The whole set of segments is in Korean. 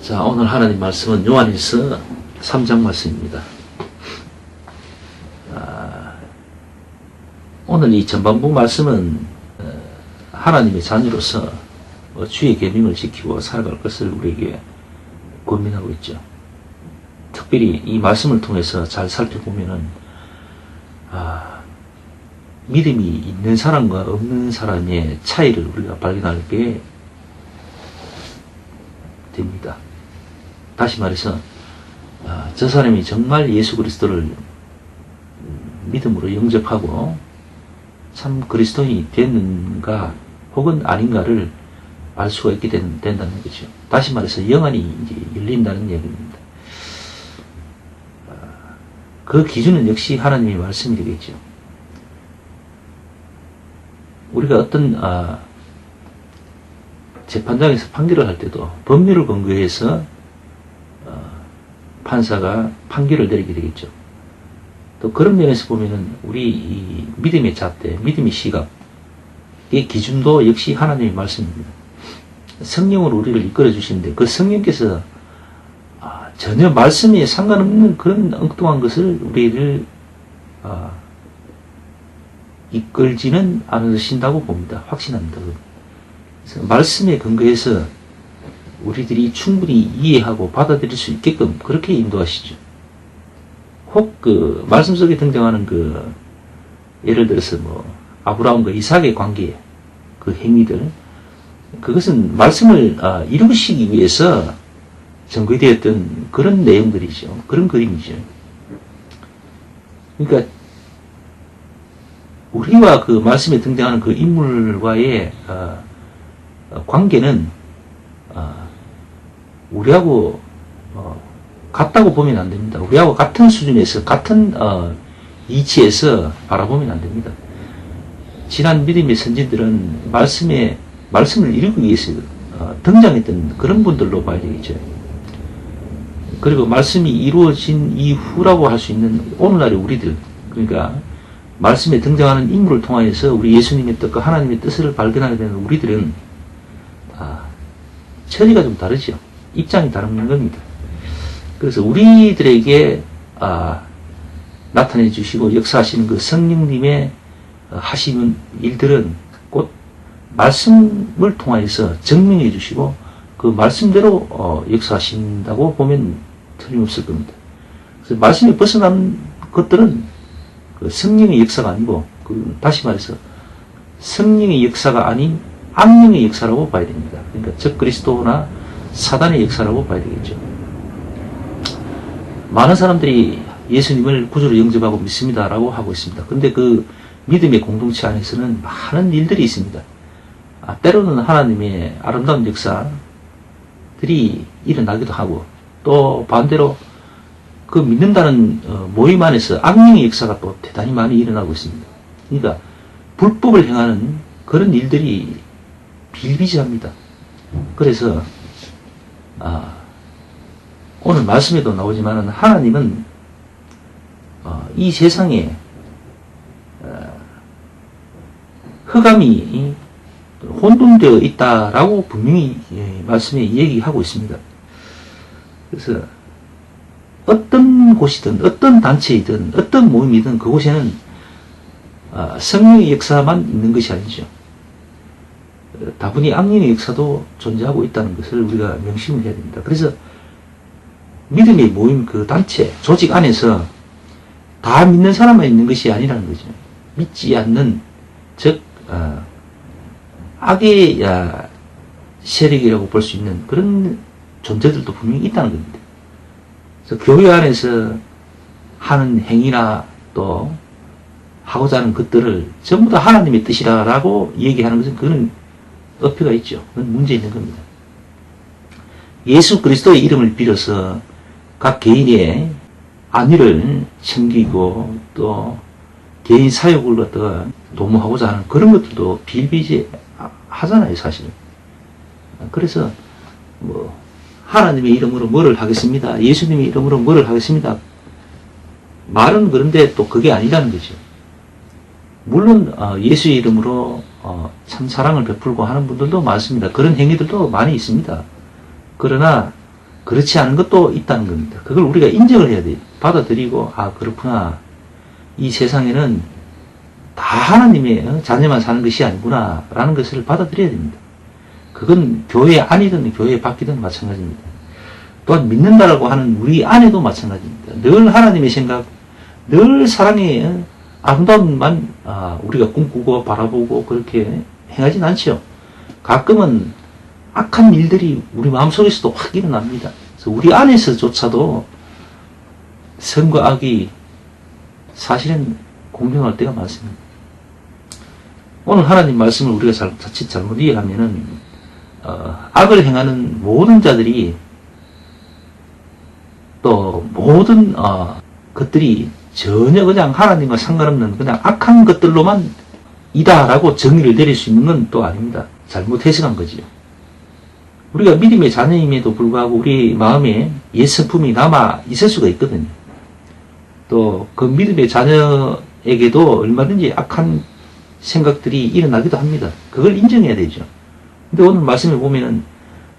자, 오늘 하나님 말씀은 요한일서 3장 말씀입니다. 오늘 이 전반부 말씀은 하나님의 자녀로서 주의 계명을 지키고 살아갈 것을 우리에게 권면하고 있죠. 특별히 이 말씀을 통해서 잘 살펴보면은 믿음이 있는 사람과 없는 사람의 차이를 우리가 발견하게 됩니다. 다시 말해서 저 사람이 정말 예수 그리스도를 믿음으로 영접하고 참 그리스도인이 됐는가 혹은 아닌가를 알 수가 있게 된다는 거죠. 다시 말해서 영안이 이제 열린다는 얘기입니다. 그 기준은 역시 하나님의 말씀이 되겠죠. 우리가 어떤 재판장에서 판결을 할 때도 법률을 근거해서 판사가 판결을 내리게 되겠죠. 또 그런 면에서 보면은 우리 이 믿음의 잣대, 믿음의 시각, 이 기준도 역시 하나님의 말씀입니다. 성령으로 우리를 이끌어 주시는데 그 성령께서 전혀 말씀에 상관없는 그런 엉뚱한 것을 우리를 이끌지는 않으신다고 봅니다. 확신합니다. 그래서 말씀에 근거해서 우리들이 충분히 이해하고 받아들일 수 있게끔 그렇게 인도하시죠. 혹 그 말씀 속에 등장하는 그 예를 들어서 뭐 아브라함과 이삭의 관계, 그 행위들, 그것은 말씀을 이루시기 위해서 전개되었던 그런 내용들이죠. 그런 그림이죠. 그러니까 우리와 그 말씀에 등장하는 그 인물과의 관계는 우리하고 같다고 보면 안 됩니다. 우리하고 같은 수준에서 같은 이치에서 바라보면 안 됩니다. 지난 믿음의 선진들은 말씀을 이루기 위해서 등장했던 그런 분들로 봐야 되겠죠. 그리고 말씀이 이루어진 이후라고 할 수 있는 오늘날의 우리들, 그러니까 말씀에 등장하는 인물을 통하여서 우리 예수님의 뜻과 하나님의 뜻을 발견하게 되는 우리들은 처리가 좀 다르죠. 입장이 다른 겁니다. 그래서 우리들에게 나타내 주시고 역사하시는 그 성령님의 하시는 일들은 곧 말씀을 통하여서 증명해 주시고 그 말씀대로 역사하신다고 보면 틀림없을 겁니다. 그래서 말씀에 벗어난 것들은 그 성령의 역사가 아니고 다시 말해서 성령의 역사가 아닌 악령의 역사라고 봐야 됩니다. 그러니까 적그리스도나 사단의 역사라고 봐야 되겠죠. 많은 사람들이 예수님을 구주로 영접하고 믿습니다라고 하고 있습니다. 근데 그 믿음의 공동체 안에서는 많은 일들이 있습니다. 때로는 하나님의 아름다운 역사들이 일어나기도 하고 또 반대로 그 믿는다는 모임 안에서 악령의 역사가 또 대단히 많이 일어나고 있습니다. 그러니까 불법을 행하는 그런 일들이 비일비재합니다. 그래서 오늘 말씀에도 나오지만 하나님은 이 세상에 흑암이 혼돈되어 있다라고 분명히 말씀에 얘기하고 있습니다. 그래서 어떤 곳이든 어떤 단체이든 어떤 모임이든 그곳에는 성령의 역사만 있는 것이 아니죠. 다분히 악령의 역사도 존재하고 있다는 것을 우리가 명심을 해야 됩니다. 그래서 믿음의 모임 그 단체, 조직 안에서 다 믿는 사람만 있는 것이 아니라는 거죠. 믿지 않는, 즉 악의 세력이라고 볼 수 있는 그런 존재들도 분명히 있다는 겁니다. 그래서 교회 안에서 하는 행위나 또 하고자 하는 것들을 전부 다 하나님의 뜻이라고 얘기하는 것은 그거는 어폐가 있죠. 그건 문제 있는 겁니다. 예수 그리스도의 이름을 빌어서 각 개인의 안위를 챙기고 또 개인 사욕을 갖다가 도모하고자 하는 그런 것들도 비일비재 하잖아요, 사실은. 그래서 뭐 하나님의 이름으로 뭐를 하겠습니다. 예수님의 이름으로 뭐를 하겠습니다. 말은 그런데 또 그게 아니라는 거죠. 물론 예수의 이름으로 참 사랑을 베풀고 하는 분들도 많습니다. 그런 행위들도 많이 있습니다. 그러나 그렇지 않은 것도 있다는 겁니다. 그걸 우리가 인정을 해야 돼요. 받아들이고, 아, 그렇구나. 이 세상에는 다 하나님의 자녀만 사는 것이 아니구나. 라는 것을 받아들여야 됩니다. 그건 교회 안이든 교회 밖이든 마찬가지입니다. 또한 믿는다라고 하는 우리 안에도 마찬가지입니다. 늘 하나님의 생각, 늘 사랑의 아름다움만 우리가 꿈꾸고 바라보고 그렇게 행하진 않죠. 가끔은 악한 일들이 우리 마음속에서도 확 일어납니다. 그래서 우리 안에서조차도 선과 악이 사실은 공존할 때가 많습니다. 오늘 하나님 말씀을 우리가 자칫 잘못 이해하면은 악을 행하는 모든 자들이 또 모든 것들이 전혀 그냥 하나님과 상관없는 그냥 악한 것들로만 이다라고 정의를 내릴 수 있는 건 또 아닙니다. 잘못 해석한 거지요. 우리가 믿음의 자녀임에도 불구하고 우리 마음에 옛 성품이 남아 있을 수가 있거든요. 또 그 믿음의 자녀에게도 얼마든지 악한 생각들이 일어나기도 합니다. 그걸 인정해야 되죠. 근데 오늘 말씀에 보면은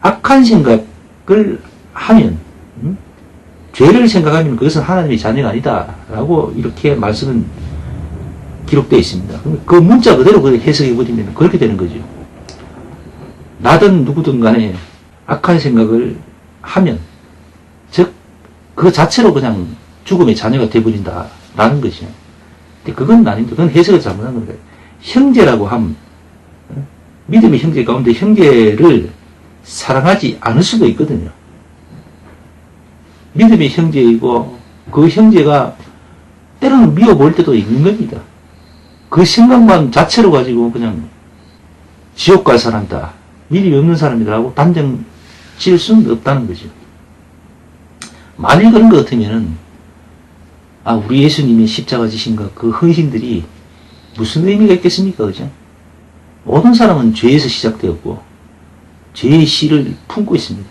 악한 생각을 하면 죄를 생각하면 그것은 하나님의 자녀가 아니다 라고 이렇게 말씀은 기록되어 있습니다. 그 문자 그대로 해석해버리면 그렇게 되는 거죠. 나든 누구든 간에 악한 생각을 하면 즉 그 자체로 그냥 죽음의 자녀가 되어버린다 라는 것이죠. 근데 그건 아닙니다. 그건 해석을 잘못한 겁니다. 형제라고 함, 믿음의 형제 가운데 형제를 사랑하지 않을 수도 있거든요. 믿음의 형제이고 그 형제가 때로는 미워볼 때도 있는 겁니다. 그 생각만 자체로 가지고 그냥 지옥 갈 사람이다, 믿음이 없는 사람이라고 단정 지을 수는 없다는 거죠. 만일 그런 것 같으면은 우리 예수님의 십자가 지신과 그 헌신들이 무슨 의미가 있겠습니까? 그죠? 모든 사람은 죄에서 시작되었고 죄의 씨를 품고 있습니다.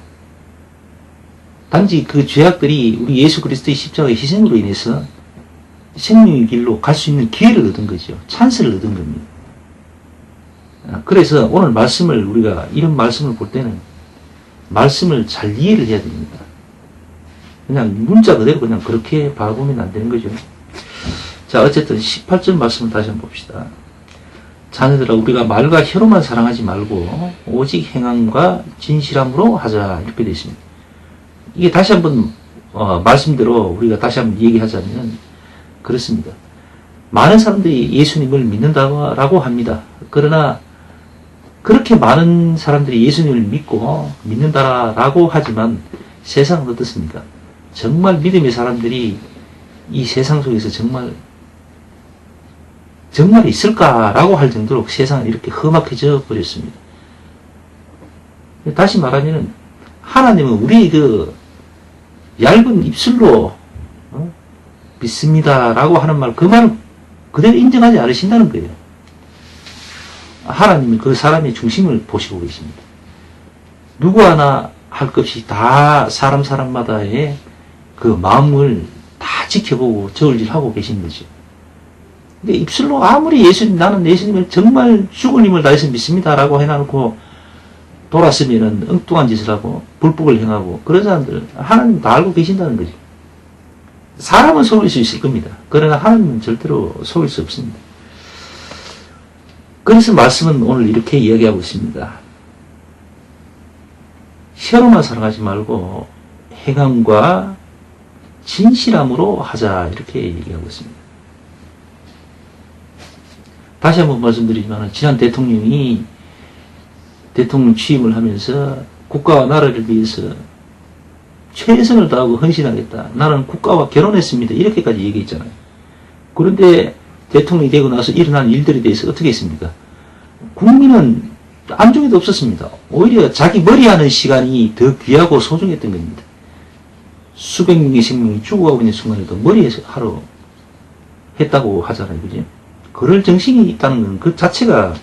단지 그 죄악들이 우리 예수 그리스도의 십자가의 희생으로 인해서 생명의 길로 갈 수 있는 기회를 얻은 거죠. 찬스를 얻은 겁니다. 그래서 오늘 말씀을 우리가 이런 말씀을 볼 때는 말씀을 잘 이해를 해야 됩니다. 그냥 문자 그대로 그냥 그렇게 바라보면 안 되는 거죠. 자, 어쨌든 18절 말씀을 다시 한번 봅시다. 자녀들아, 우리가 말과 혀로만 사랑하지 말고 오직 행함과 진실함으로 하자, 이렇게 되어 있습니다. 이게 다시 한번 말씀대로 우리가 다시 한번 얘기하자면 그렇습니다. 많은 사람들이 예수님을 믿는다고 합니다. 그러나 그렇게 많은 사람들이 예수님을 믿고 믿는다라고 하지만 세상은 어떻습니까? 정말 믿음의 사람들이 이 세상 속에서 정말 있을까라고 할 정도로 세상은 이렇게 험악해져 버렸습니다. 다시 말하면 하나님은 우리의 그 얇은 입술로 믿습니다라고 하는 말, 그 말은 그대로 인정하지 않으신다는 거예요. 하나님은 그 사람의 중심을 보시고 계십니다. 누구 하나 할 것 없이 다 사람마다의 그 마음을 다 지켜보고 저울질하고 계신 거죠. 근데 입술로 아무리 나는 예수님을 정말 죽을 힘을 다해서 믿습니다라고 해놓고 돌았으면은 엉뚱한 짓을 하고 불법을 행하고 그런 사람들 하나님 다 알고 계신다는 거죠. 사람은 속일 수 있을 겁니다. 그러나 하나님은 절대로 속일 수 없습니다. 그래서 말씀은 오늘 이렇게 이야기하고 있습니다. 혀로만 사랑하지 말고 행함과 진실함으로 하자, 이렇게 얘기하고 있습니다. 다시 한번 말씀드리지만 지난 대통령이 대통령 취임을 하면서 국가와 나라를 위해서 최선을 다하고 헌신하겠다. 나는 국가와 결혼했습니다. 이렇게까지 얘기했잖아요. 그런데 대통령이 되고 나서 일어난 일들에 대해서 어떻게 했습니까? 국민은 안중에도 없었습니다. 오히려 자기 머리하는 시간이 더 귀하고 소중했던 겁니다. 수백 명의 생명이 죽어가고 있는 순간에도 머리에서 하러 했다고 하잖아요. 그죠? 그럴 정신이 있다는 건 그 자체가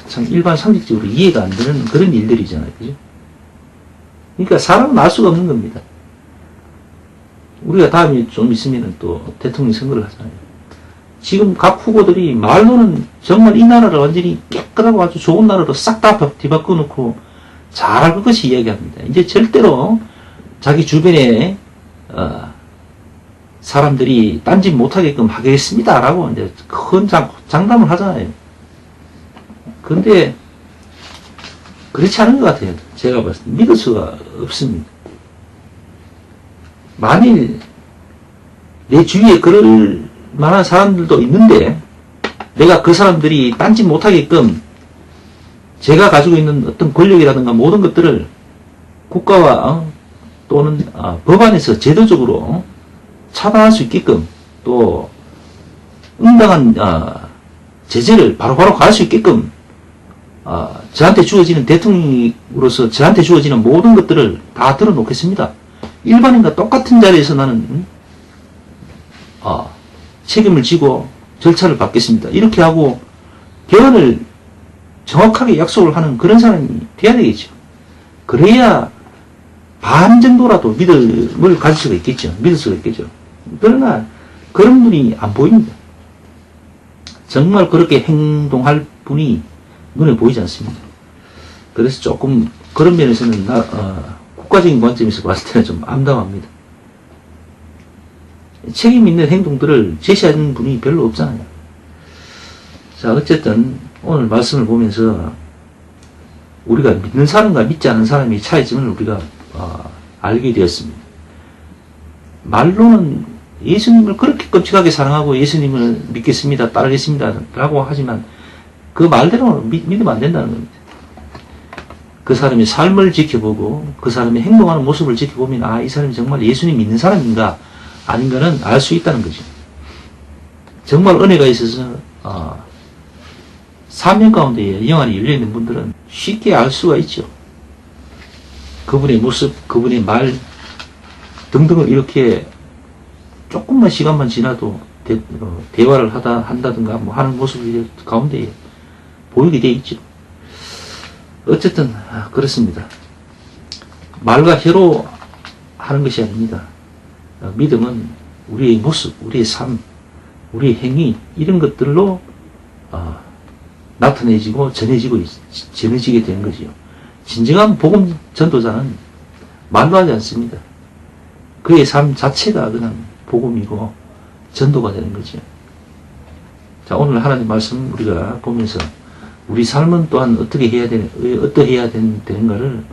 참 일반 상식적으로 이해가 안 되는 그런 일들이잖아요. 그죠? 그러니까 사람은 알 수가 없는 겁니다. 우리가 다음에 좀 있으면 또 대통령 선거를 하잖아요. 지금 각 후보들이 말로는 정말 이 나라를 완전히 깨끗하고 아주 좋은 나라로 싹 다 뒤바꿔 놓고 잘 알 것이 이야기합니다. 이제 절대로 자기 주변에 사람들이 딴짓 못하게끔 하겠습니다라고 이제 큰 장담을 하잖아요. 근데 그렇지 않은 것 같아요. 제가 봤을 때 믿을 수가 없습니다. 만일 내 주위에 그럴 만한 사람들도 있는데 내가 그 사람들이 딴짓 못하게끔 제가 가지고 있는 어떤 권력이라든가 모든 것들을 국가와 또는 법안에서 제도적으로 차단할 수 있게끔 또 응당한 제재를 바로바로 가할 수 있게끔 저한테 주어지는 대통령으로서 저한테 주어지는 모든 것들을 다 들어놓겠습니다. 일반인과 똑같은 자리에서 나는 책임을 지고 절차를 받겠습니다. 이렇게 하고 개헌을 정확하게 약속을 하는 그런 사람이 돼야 되겠죠. 그래야 반 정도라도 믿음을 가질 수가 있겠죠. 믿을 수가 있겠죠. 그러나 그런 분이 안 보입니다. 정말 그렇게 행동할 분이 눈에 보이지 않습니다. 그래서 조금 그런 면에서는 국가적인 관점에서 봤을 때는 좀 암담합니다. 책임 있는 행동들을 제시하는 분이 별로 없잖아요. 자, 어쨌든 오늘 말씀을 보면서 우리가 믿는 사람과 믿지 않는 사람의 차이점을 우리가 알게 되었습니다. 말로는 예수님을 그렇게 끔찍하게 사랑하고 예수님을 믿겠습니다, 따르겠습니다 라고 하지만 그 말대로는 믿으면 안 된다는 겁니다. 그 사람의 삶을 지켜보고 그 사람의 행동하는 모습을 지켜보면 이 사람이 정말 예수님 믿는 사람인가 아닌가는 알 수 있다는 거죠. 정말 은혜가 있어서 사명 가운데 영안이 열려있는 분들은 쉽게 알 수가 있죠. 그분의 모습, 그분의 말 등등을 이렇게 조금만 시간만 지나도 대화를 한다든가 뭐 하는 모습이 가운데 보이게 돼 있죠. 어쨌든 그렇습니다. 말과 혀로 하는 것이 아닙니다. 믿음은 우리의 모습, 우리의 삶, 우리의 행위 이런 것들로 나타내지고 전해지게 되는 거지요. 진정한 복음 전도자는 말로 하지 않습니다. 그의 삶 자체가 그냥 복음이고 전도가 되는 거죠. 자, 오늘 하나님 말씀 우리가 보면서 우리 삶은 또한 어떻게 해야 되는가를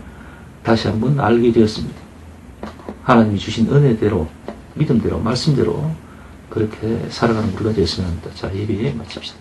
다시 한번 알게 되었습니다. 하나님이 주신 은혜대로, 믿음대로, 말씀대로 그렇게 살아가는 우리가 되었으면 합니다. 자, 예배 마칩시다.